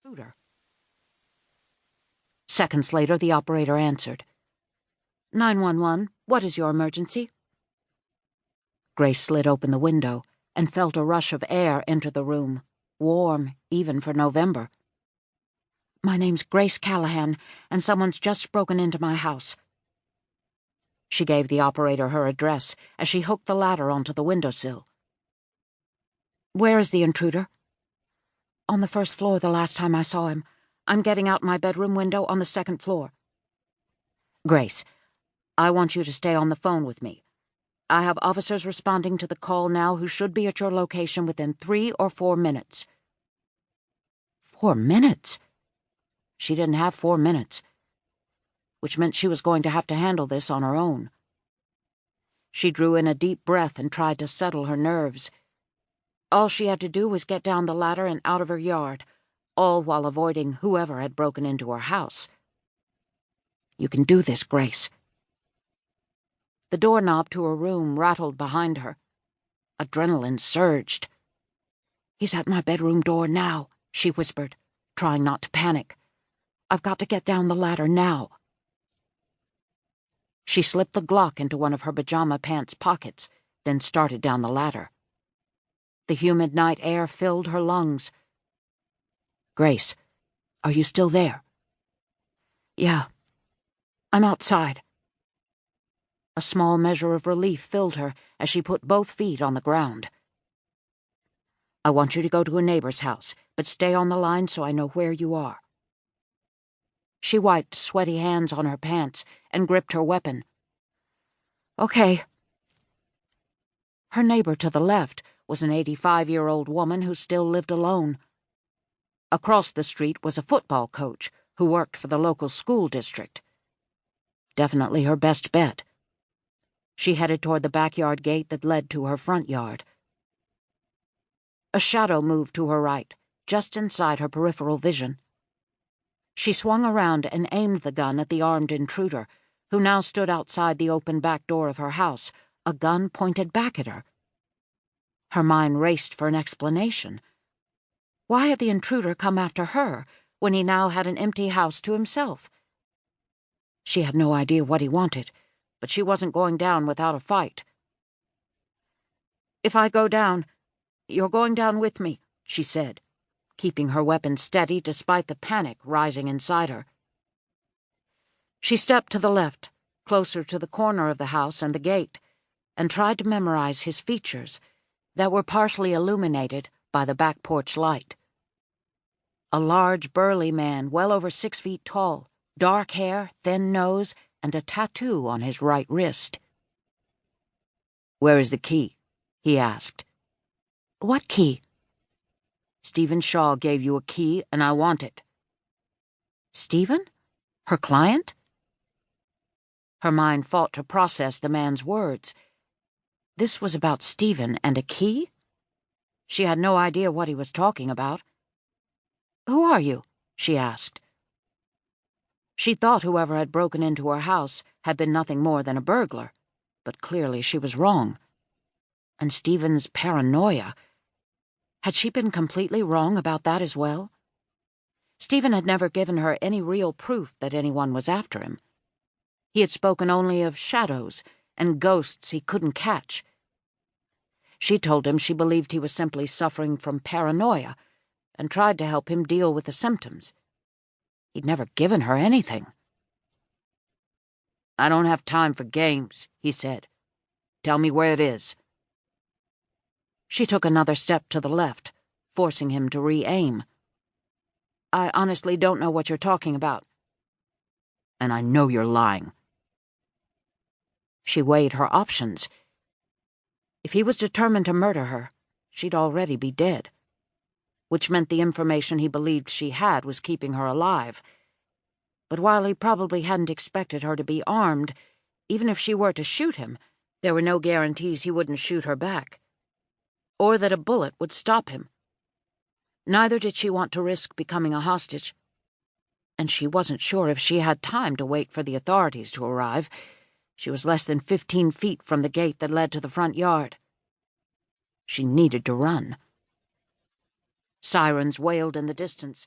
intruder. Seconds later, the operator answered. 911, what is your emergency? Grace slid open the window and felt a rush of air enter the room, warm even for November. My name's Grace Callahan, and someone's just broken into my house. She gave the operator her address as she hooked the ladder onto the windowsill. Where is the intruder? On the first floor the last time I saw him. I'm getting out my bedroom window on the second floor. Grace, I want you to stay on the phone with me. I have officers responding to the call now who should be at your location within 3 or 4 minutes. 4 minutes? She didn't have 4 minutes, which meant she was going to have to handle this on her own. She drew in a deep breath and tried to settle her nerves. All she had to do was get down the ladder and out of her yard, all while avoiding whoever had broken into her house. You can do this, Grace. The doorknob to her room rattled behind her. Adrenaline surged. He's at my bedroom door now, she whispered, trying not to panic. I've got to get down the ladder now. She slipped the Glock into one of her pajama pants pockets, then started down the ladder. The humid night air filled her lungs. Grace, are you still there? Yeah. I'm outside. A small measure of relief filled her as she put both feet on the ground. I want you to go to a neighbor's house, but stay on the line so I know where you are. She wiped sweaty hands on her pants and gripped her weapon. Okay. Her neighbor to the left was an 85-year-old woman who still lived alone. Across the street was a football coach who worked for the local school district. Definitely her best bet. She headed toward the backyard gate that led to her front yard. A shadow moved to her right, just inside her peripheral vision. She swung around and aimed the gun at the armed intruder, who now stood outside the open back door of her house, a gun pointed back at her. Her mind raced for an explanation. Why had the intruder come after her when he now had an empty house to himself? She had no idea what he wanted, but she wasn't going down without a fight. If I go down, you're going down with me, she said, keeping her weapon steady despite the panic rising inside her. She stepped to the left, closer to the corner of the house and the gate, and tried to memorize his features that were partially illuminated by the back porch light. A large, burly man, well over 6 feet tall, dark hair, thin nose, and a tattoo on his right wrist. Where is the key? He asked. What key? Stephen Shaw gave you a key, and I want it. Stephen? Her client? Her mind fought to process the man's words. This was about Stephen and a key? She had no idea what he was talking about. Who are you? She asked. She thought whoever had broken into her house had been nothing more than a burglar, but clearly she was wrong. And Stephen's paranoia. Had she been completely wrong about that as well? Stephen had never given her any real proof that anyone was after him. He had spoken only of shadows and ghosts he couldn't catch. She told him she believed he was simply suffering from paranoia and tried to help him deal with the symptoms. He'd never given her anything. I don't have time for games, he said. Tell me where it is. She took another step to the left, forcing him to re-aim. I honestly don't know what you're talking about. And I know you're lying. She weighed her options. If he was determined to murder her, she'd already be dead, which meant the information he believed she had was keeping her alive. But while he probably hadn't expected her to be armed, even if she were to shoot him, there were no guarantees he wouldn't shoot her back, or that a bullet would stop him. Neither did she want to risk becoming a hostage, and she wasn't sure if she had time to wait for the authorities to arrive. She was less than 15 feet from the gate that led to the front yard. She needed to run. Sirens wailed in the distance,